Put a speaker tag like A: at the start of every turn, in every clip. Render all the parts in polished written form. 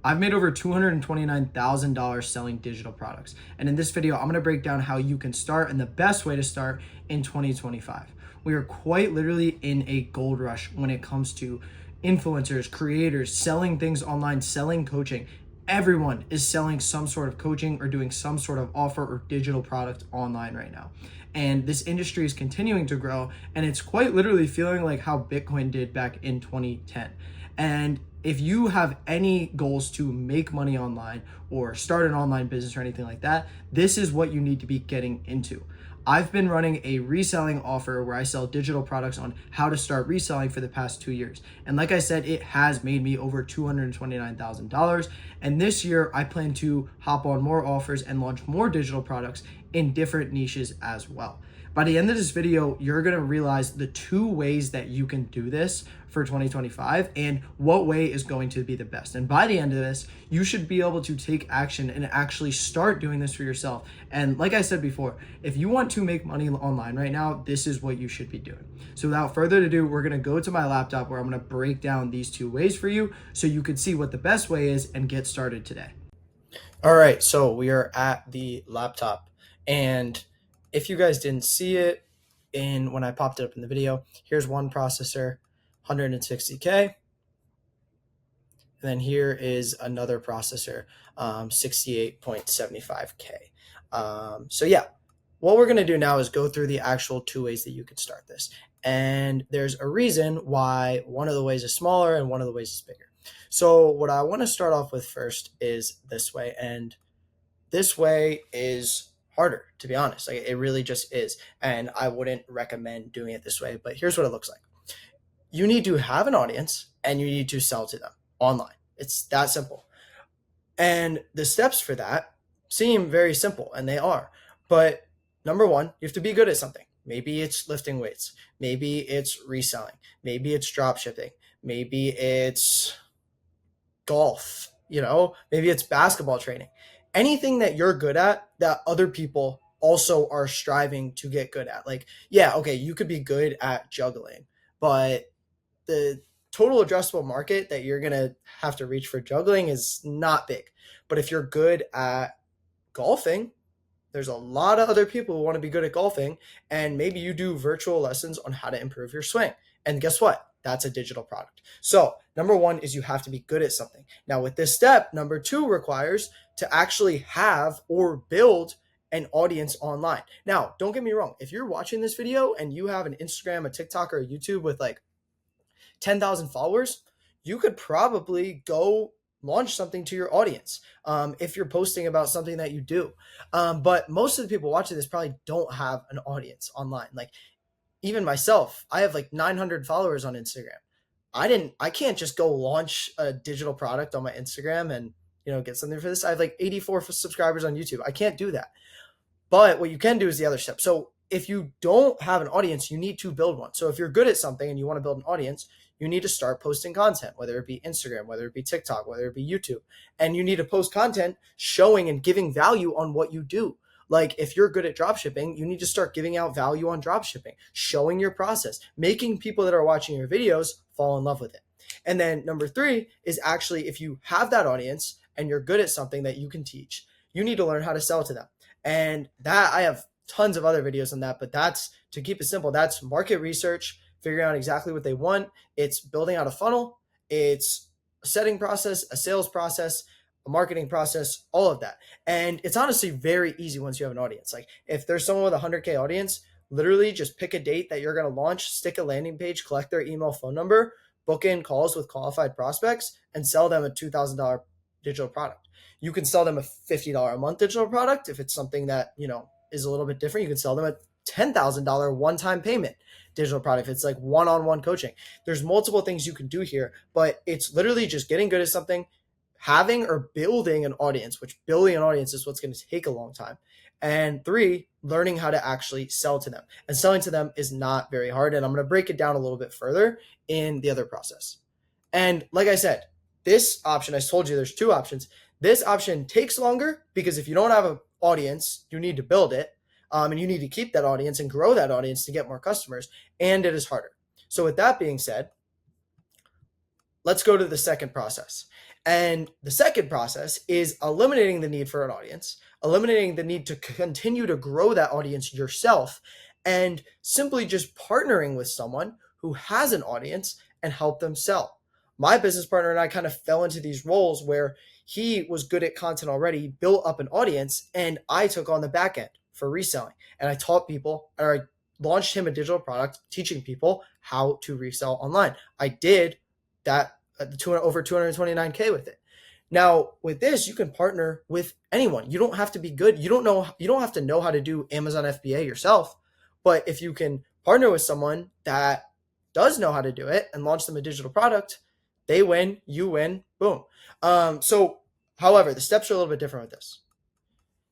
A: I've made over $229,000 selling digital products. And in this video, I'm gonna break down how you can start and the best way to start in 2025. We are quite literally in a gold rush when it comes to influencers, creators, selling things online, selling coaching. Everyone is selling some sort of coaching or doing some sort of offer or digital product online right now. And this industry is continuing to grow, and it's quite literally feeling like how Bitcoin did back in 2010. And if you have any goals to make money online or start an online business or anything like that, this is what you need to be getting into. I've been running a reselling offer where I sell digital products on how to start reselling for the past 2 years. And like I said, it has made me over $229,000. And this year, I plan to hop on more offers and launch more digital products in different niches as well. By the end of this video, you're gonna realize the 2 ways that you can do this for 2025 and what way is going to be the best. And by the end of this, you should be able to take action and actually start doing this for yourself. And like I said before, if you want to make money online right now, this is what you should be doing. So without further ado, we're gonna go to my laptop where I'm gonna break down these 2 ways for you so you can see what the best way is and get started today. All right, so we are at the laptop, and if you guys didn't see it in when I popped it up in the video, here's one processor, 160K. And then here is another processor, 68.75K. So yeah, what we're going to do now is go through the actual 2 ways that you could start this. And there's a reason why one of the ways is smaller and one of the ways is bigger. So what I want to start off with first is this way. And this way is harder, to be honest. Like, it really just is. And I wouldn't recommend doing it this way, but here's what it looks like. You need to have an audience and you need to sell to them online. It's that simple. And the steps for that seem very simple, and they are. But number one, you have to be good at something. Maybe it's lifting weights. Maybe it's reselling. Maybe it's drop shipping. Maybe it's golf, maybe it's basketball training. Anything that you're good at that other people also are striving to get good at. Like, yeah, okay, you could be good at juggling, but the total addressable market that you're going to have to reach for juggling is not big. But if you're good at golfing, there's a lot of other people who want to be good at golfing, and maybe you do virtual lessons on how to improve your swing. And guess what? That's a digital product. So number one is you have to be good at something. Now with this step, number two requires to actually have or build an audience online. Now, don't get me wrong. If you're watching this video and you have an Instagram, a TikTok, or a YouTube with like 10,000 followers, you could probably go launch something to your audience if you're posting about something that you do. But most of the people watching this probably don't have an audience online. Like, even myself, I have like 900 followers on Instagram. I can't just go launch a digital product on my Instagram and, get something for this. I have like 84 subscribers on YouTube. I can't do that. But what you can do is the other step. So if you don't have an audience, you need to build one. So if you're good at something and you want to build an audience, you need to start posting content, whether it be Instagram, whether it be TikTok, whether it be YouTube. And you need to post content showing and giving value on what you do. Like, if you're good at dropshipping, you need to start giving out value on dropshipping, showing your process, making people that are watching your videos fall in love with it. And then number three is actually, if you have that audience and you're good at something that you can teach, you need to learn how to sell to them. And that, I have tons of other videos on that, but that's, to keep it simple, that's market research, figuring out exactly what they want. It's building out a funnel. It's a setting process, a sales process, a marketing process, all of that. And it's honestly very easy once you have an audience. Like, if there's someone with a 100K audience, literally just pick a date that you're going to launch, stick a landing page, collect their email, phone number, book in calls with qualified prospects, and sell them a $2,000 digital product. You can sell them a $50 a month digital product. If it's something that, is a little bit different, you can sell them a $10,000 one-time payment digital product. It's like one-on-one coaching. There's multiple things you can do here, but it's literally just getting good at something, having or building an audience, which building an audience is what's going to take a long time. And three, learning how to actually sell to them. And selling to them is not very hard. And I'm going to break it down a little bit further in the other process. And like I said, this option, I told you there's 2 options. This option takes longer because if you don't have an audience, you need to build it. And you need to keep that audience and grow that audience to get more customers. And it is harder. So with that being said, let's go to the second process. And the second process is eliminating the need for an audience, eliminating the need to continue to grow that audience yourself, and simply just partnering with someone who has an audience and help them sell. My business partner and I kind of fell into these roles where he was good at content already, built up an audience, and I took on the back end for reselling. And I taught people, or I launched him a digital product teaching people how to resell online. I did that over 229K with it. Now, with this, you can partner with anyone. You don't have to be good. You don't have to know how to do Amazon FBA yourself. But if you can partner with someone that does know how to do it and launch them a digital product, they win, you win, boom. However, the steps are a little bit different with this.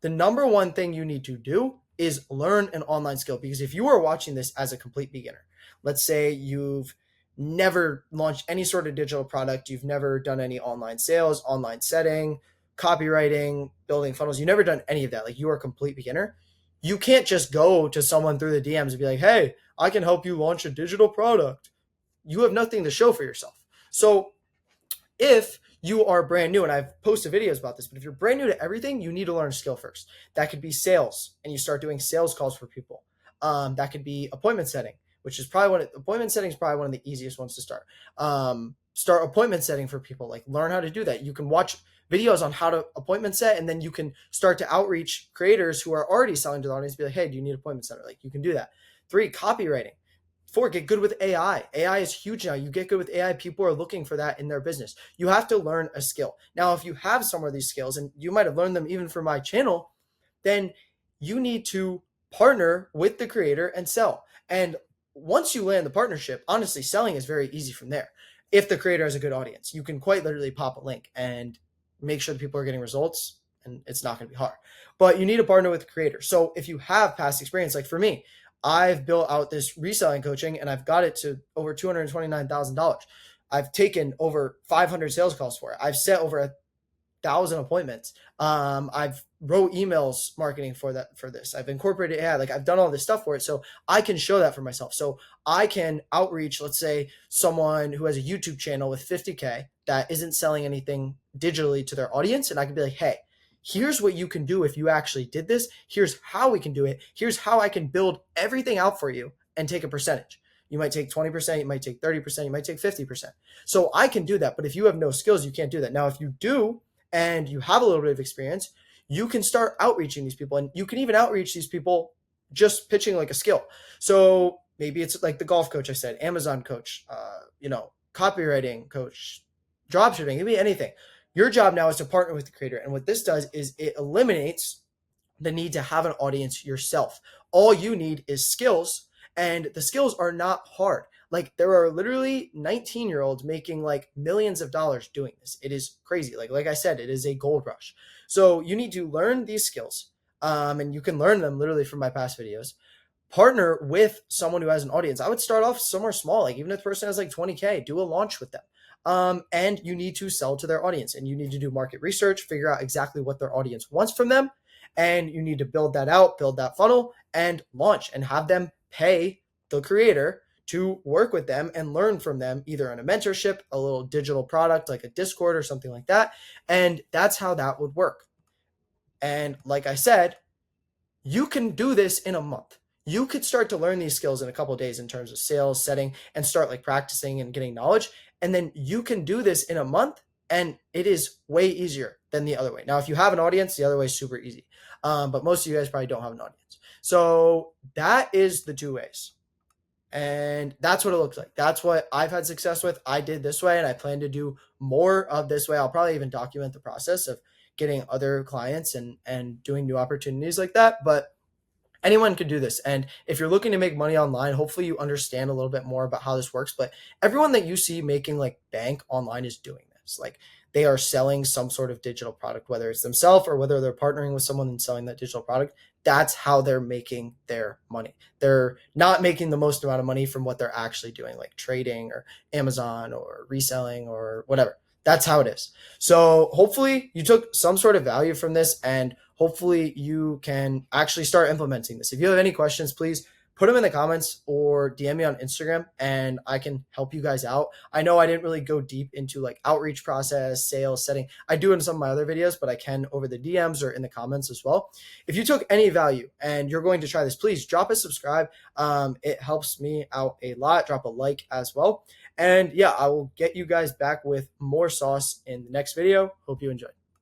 A: The number one thing you need to do is learn an online skill, because if you are watching this as a complete beginner, let's say you've never launched any sort of digital product, you've never done any online sales, online setting, copywriting, building funnels, you've never done any of that, like you are a complete beginner, you can't just go to someone through the DMs and be like, hey, I can help you launch a digital product. You have nothing to show for yourself. So if you are brand new, and I've posted videos about this, but if you're brand new to everything, you need to learn a skill first. That could be sales, and you start doing sales calls for people. That could be appointment setting, which is probably appointment setting is probably one of the easiest ones to start. Start appointment setting for people, like learn how to do that. You can watch videos on how to appointment set, and then you can start to outreach creators who are already selling to the audience, be like, hey, do you need an appointment setter? Like you can do that. 3, copywriting. 4, get good with AI. AI is huge now. You get good with AI. People are looking for that in their business. You have to learn a skill. Now, if you have some of these skills, and you might have learned them even from my channel, then you need to partner with the creator and sell. And once you land the partnership, honestly, selling is very easy from there. If the creator has a good audience, you can quite literally pop a link and make sure that people are getting results, and it's not going to be hard. But you need to partner with the creator. So if you have past experience, like for me, I've built out this reselling coaching and I've got it to over $229,000. I've taken over 500 sales calls for it. I've set over 1,000 appointments. I've wrote emails marketing for this. I've incorporated AI. Like I've done all this stuff for it. So I can show that for myself. So I can outreach, let's say someone who has a YouTube channel with 50K that isn't selling anything digitally to their audience. And I can be like, hey, here's what you can do if you actually did this. Here's how we can do it. Here's how I can build everything out for you and take a percentage. You might take 20%, you might take 30%, you might take 50%. So I can do that. But if you have no skills, you can't do that. Now, if you do, and you have a little bit of experience, you can start outreaching these people. And you can even outreach these people just pitching like a skill. So maybe it's like the golf coach I said, Amazon coach, copywriting coach, dropshipping, maybe anything. Your job now is to partner with the creator. And what this does is it eliminates the need to have an audience yourself. All you need is skills, and the skills are not hard. Like there are literally 19-year-olds making like millions of dollars doing this. It is crazy. Like I said, it is a gold rush. So you need to learn these skills, and you can learn them literally from my past videos. Partner with someone who has an audience. I would start off somewhere small, like even if the person has like 20K, do a launch with them. And you need to sell to their audience, and you need to do market research, figure out exactly what their audience wants from them. And you need to build that out, build that funnel, and launch, and have them pay the creator to work with them and learn from them, either in a mentorship, a little digital product like a Discord or something like that. And that's how that would work. And like I said, you can do this in a month. You could start to learn these skills in a couple of days in terms of sales, setting, and start like practicing and getting knowledge. And then you can do this in a month, and it is way easier than the other way. Now, if you have an audience, the other way is super easy. But most of you guys probably don't have an audience. So that is the 2 ways. And that's what it looks like. That's what I've had success with. I did this way, and I plan to do more of this way. I'll probably even document the process of getting other clients and doing new opportunities like that. But anyone could do this. And if you're looking to make money online, hopefully you understand a little bit more about how this works. But everyone that you see making like bank online is doing this. Like they are selling some sort of digital product, whether it's themselves or whether they're partnering with someone and selling that digital product. That's how they're making their money. They're not making the most amount of money from what they're actually doing, like trading or Amazon or reselling or whatever. That's how it is. So hopefully you took some sort of value from this, and hopefully you can actually start implementing this. If you have any questions, please put them in the comments or DM me on Instagram and I can help you guys out. I know I didn't really go deep into like outreach process, sales setting. I do in some of my other videos, but I can over the DMs or in the comments as well. If you took any value and you're going to try this, please drop a subscribe. It helps me out a lot. Drop a like as well. And yeah, I will get you guys back with more sauce in the next video. Hope you enjoy.